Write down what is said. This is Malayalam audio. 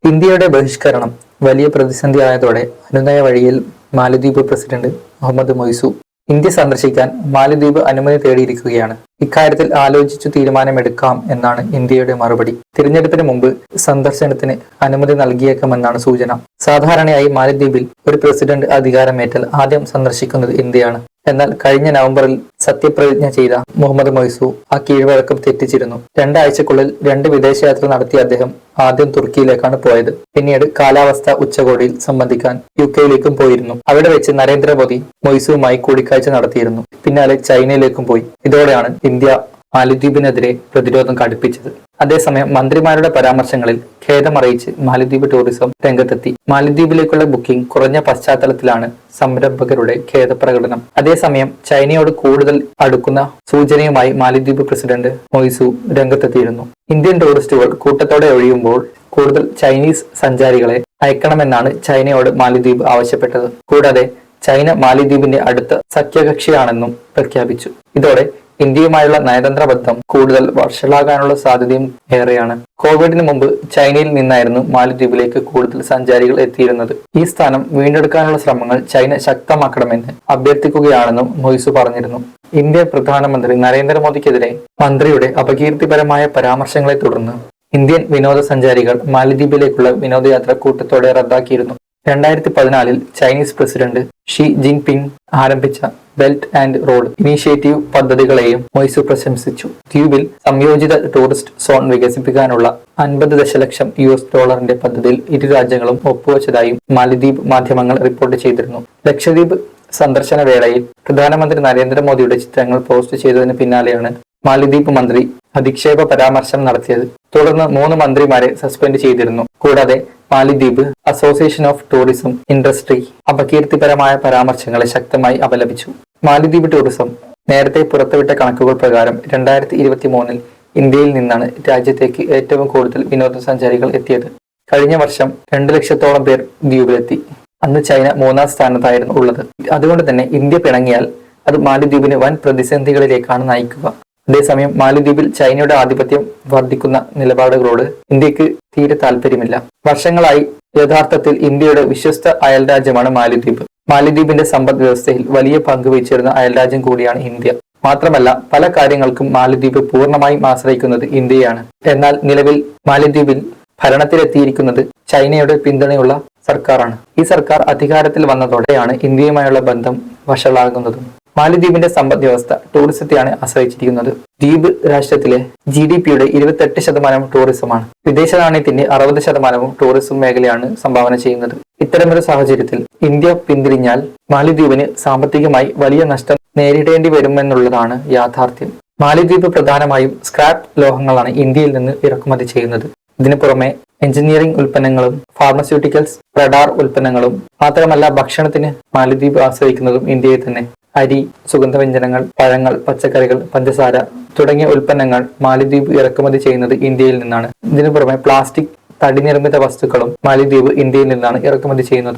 ഇന്ത്യയുടെ ബഹിഷ്കരണം വലിയ പ്രതിസന്ധിയായതോടെ അനുനയ വഴിയിൽ മാലദ്വീപ് പ്രസിഡന്റ് മുഹമ്മദ് മൊയ്സു ഇന്ത്യ സന്ദർശിക്കാൻ മാലദ്വീപ് അനുമതി തേടിയിരിക്കുകയാണ്. ഇക്കാര്യത്തിൽ ആലോചിച്ചു തീരുമാനമെടുക്കാം എന്നാണ് ഇന്ത്യയുടെ മറുപടി. തിരഞ്ഞെടുപ്പിന് മുമ്പ് സന്ദർശനത്തിന് അനുമതി നൽകിയേക്കുമെന്നാണ് സൂചന. സാധാരണയായി മാലദ്വീപിൽ ഒരു പ്രസിഡന്റ് അധികാരമേറ്റാൽ ആദ്യം സന്ദർശിക്കുന്നത് ഇന്ത്യയാണ്. എന്നാൽ കഴിഞ്ഞ നവംബറിൽ സത്യപ്രതിജ്ഞ ചെയ്ത മുഹമ്മദ് മൊയ്സു ആ കീഴ്വഴക്കം തെറ്റിച്ചിരുന്നു. രണ്ടാഴ്ചക്കുള്ളിൽ 2 വിദേശയാത്ര നടത്തിയ അദ്ദേഹം ആദ്യം തുർക്കിയിലേക്കാണ് പോയത്. പിന്നീട് കാലാവസ്ഥ ഉച്ചകോടിയിൽ സംബന്ധിക്കാൻ UK-യിലേക്കും പോയിരുന്നു. അവിടെ വെച്ച് നരേന്ദ്രമോദി മൊയ്സുവുമായി കൂടിക്കാഴ്ച നടത്തിയിരുന്നു. പിന്നാലെ ചൈനയിലേക്കും പോയി. ഇതോടെയാണ് ഇന്ത്യ മാലദ്വീപിനെതിരെ പ്രതിരോധം കടുപ്പിച്ചത്. അതേസമയം മന്ത്രിമാരുടെ പരാമർശങ്ങളിൽ ഖേദമറിയിച്ച് മാലദ്വീപ് ടൂറിസം രംഗത്തെത്തി. മാലദ്വീപിലേക്കുള്ള ബുക്കിംഗ് കുറഞ്ഞ പശ്ചാത്തലത്തിലാണ് സംരംഭകരുടെ ഖേദപ്രകടനം. അതേസമയം ചൈനയോട് കൂടുതൽ അടുക്കുന്ന സൂചനയുമായി മാലദ്വീപ് പ്രസിഡന്റ് മൊയ്സു രംഗത്തെത്തിയിരുന്നു. ഇന്ത്യൻ ടൂറിസ്റ്റുകൾ കൂട്ടത്തോടെ ഒഴിയുമ്പോൾ കൂടുതൽ ചൈനീസ് സഞ്ചാരികളെ അയക്കണമെന്നാണ് ചൈനയോട് മാലദ്വീപ് ആവശ്യപ്പെട്ടത്. കൂടാതെ ചൈന മാലദ്വീപിന്റെ അടുത്ത സഖ്യകക്ഷിയാണെന്നും പ്രഖ്യാപിച്ചു. ഇതോടെ ഇന്ത്യയുമായുള്ള നയതന്ത്ര ബന്ധം കൂടുതൽ വഷളാകാനുള്ള സാധ്യതയും ഏറെയാണ്. കോവിഡിന് മുമ്പ് ചൈനയിൽ നിന്നായിരുന്നു മാലദ്വീപിലേക്ക് കൂടുതൽ സഞ്ചാരികൾ എത്തിയിരുന്നത്. ഈ സ്ഥാനം വീണ്ടെടുക്കാനുള്ള ശ്രമങ്ങൾ ചൈന ശക്തമാക്കണമെന്ന് അഭ്യർത്ഥിക്കുകയാണെന്നും മൊയ്സു പറഞ്ഞിരുന്നു. ഇന്ത്യൻ പ്രധാനമന്ത്രി നരേന്ദ്രമോദിക്കെതിരെ മന്ത്രിയുടെ അപകീർത്തിപരമായ പരാമർശങ്ങളെ തുടർന്ന് ഇന്ത്യൻ വിനോദസഞ്ചാരികൾ മാലദ്വീപിലേക്കുള്ള വിനോദയാത്ര കൂട്ടത്തോടെ റദ്ദാക്കിയിരുന്നു. 2014 ചൈനീസ് പ്രസിഡന്റ് ഷി ജിൻപിങ് ആരംഭിച്ച ബെൽറ്റ് ആൻഡ് റോഡ് ഇനീഷ്യേറ്റീവ് പദ്ധതികളെയും മൊയ്സു പ്രശംസിച്ചു. ദ്വീപിൽ സംയോജിത ടൂറിസ്റ്റ് സോൺ വികസിപ്പിക്കാനുള്ള $50 ദശലക്ഷം പദ്ധതിയിൽ ഇരു രാജ്യങ്ങളും ഒപ്പുവെച്ചതായും മാലദ്വീപ് മാധ്യമങ്ങൾ റിപ്പോർട്ട് ചെയ്തിരുന്നു. ലക്ഷദ്വീപ് സന്ദർശന വേളയിൽ പ്രധാനമന്ത്രി നരേന്ദ്രമോദിയുടെ ചിത്രങ്ങൾ പോസ്റ്റ് ചെയ്തതിന് പിന്നാലെയാണ് മാലദ്വീപ് മന്ത്രി അധിക്ഷേപ പരാമർശം നടത്തിയത്. തുടർന്ന് 3 മന്ത്രിമാരെ സസ്പെൻഡ് ചെയ്തിരുന്നു. കൂടാതെ മാലദ്വീപ് അസോസിയേഷൻ ഓഫ് ടൂറിസം ഇൻഡസ്ട്രി അപകീർത്തിപരമായ പരാമർശങ്ങളെ ശക്തമായി അപലപിച്ചു. മാലദ്വീപ് ടൂറിസം നേരത്തെ പുറത്തുവിട്ട കണക്കുകൾ പ്രകാരം 2023 ഇന്ത്യയിൽ നിന്നാണ് രാജ്യത്തേക്ക് ഏറ്റവും കൂടുതൽ വിനോദസഞ്ചാരികൾ എത്തിയത്. കഴിഞ്ഞ വർഷം 2 ലക്ഷത്തോളം പേർ ദ്വീപിലെത്തി. അന്ന് ചൈന 3ാം സ്ഥാനത്തായിരുന്നു ഉള്ളത്. അതുകൊണ്ട് തന്നെ ഇന്ത്യ പിണങ്ങിയാൽ അത് മാലദ്വീപിനെ വൻ പ്രതിസന്ധികളിലേക്കാണ് നയിക്കുക. അതേസമയം മാലദ്വീപിൽ ചൈനയുടെ ആധിപത്യം വർദ്ധിക്കുന്ന നിലപാടുകളോട് ഇന്ത്യക്ക് തീരെ താല്പര്യമില്ല. വർഷങ്ങളായി യഥാർത്ഥത്തിൽ ഇന്ത്യയുടെ വിശ്വസ്ത അയൽരാജ്യമാണ് മാലദ്വീപ്. മാലദ്വീപിന്റെ സമ്പദ് വ്യവസ്ഥയിൽ വലിയ പങ്ക് വഹിച്ചിരുന്ന അയൽരാജ്യം കൂടിയാണ് ഇന്ത്യ. മാത്രമല്ല പല കാര്യങ്ങൾക്കും മാലദ്വീപ് പൂർണ്ണമായും ആശ്രയിക്കുന്നത് ഇന്ത്യയാണ്. എന്നാൽ നിലവിൽ മാലദ്വീപിൽ ഭരണത്തിലെത്തിയിരിക്കുന്നത് ചൈനയുടെ പിന്തുണയുള്ള സർക്കാരാണ്. ഈ സർക്കാർ അധികാരത്തിൽ വന്നതോടെയാണ് ഇന്ത്യയുമായുള്ള ബന്ധം വഷളാകുന്നതും. മാലദ്വീപിന്റെ സമ്പദ് വ്യവസ്ഥ ടൂറിസത്തെയാണ് ആശ്രയിച്ചിരിക്കുന്നത്. ദ്വീപ് രാഷ്ട്രത്തിലെ GDP-യുടെ 28% ടൂറിസമാണ്. വിദേശ നാണയത്തിന്റെ 60% ടൂറിസം മേഖലയാണ് സംഭാവന ചെയ്യുന്നത്. ഇത്തരമൊരു സാഹചര്യത്തിൽ ഇന്ത്യ പിന്തിരിഞ്ഞാൽ മാലദ്വീപിന് സാമ്പത്തികമായി വലിയ നഷ്ടം നേരിടേണ്ടി വരുമെന്നുള്ളതാണ് യാഥാർത്ഥ്യം. മാലദ്വീപ് പ്രധാനമായും സ്ക്രാപ്പ് ലോഹങ്ങളാണ് ഇന്ത്യയിൽ നിന്ന് ഇറക്കുമതി ചെയ്യുന്നത്. ഇതിനു പുറമെ എഞ്ചിനീയറിംഗ് ഉൽപ്പന്നങ്ങളും ഫാർമസ്യൂട്ടിക്കൽസ്, റഡാർ ഉൽപ്പന്നങ്ങളും മാത്രമല്ല ഭക്ഷണത്തിന് മാലദ്വീപ് ആശ്രയിക്കുന്നതും ഇന്ത്യയെ തന്നെ. അരി, സുഗന്ധവ്യഞ്ജനങ്ങൾ, പഴങ്ങൾ, പച്ചക്കറികൾ, പഞ്ചസാര തുടങ്ങിയ ഉൽപ്പന്നങ്ങൾ മാലദ്വീപ് ഇറക്കുമതി ചെയ്യുന്നത് ഇന്ത്യയിൽ നിന്നാണ്. ഇതിനു പുറമെ പ്ലാസ്റ്റിക്, തടി നിർമ്മിത വസ്തുക്കളും മാലദ്വീപ് ഇന്ത്യയിൽ നിന്നാണ് ഇറക്കുമതി ചെയ്യുന്നത്.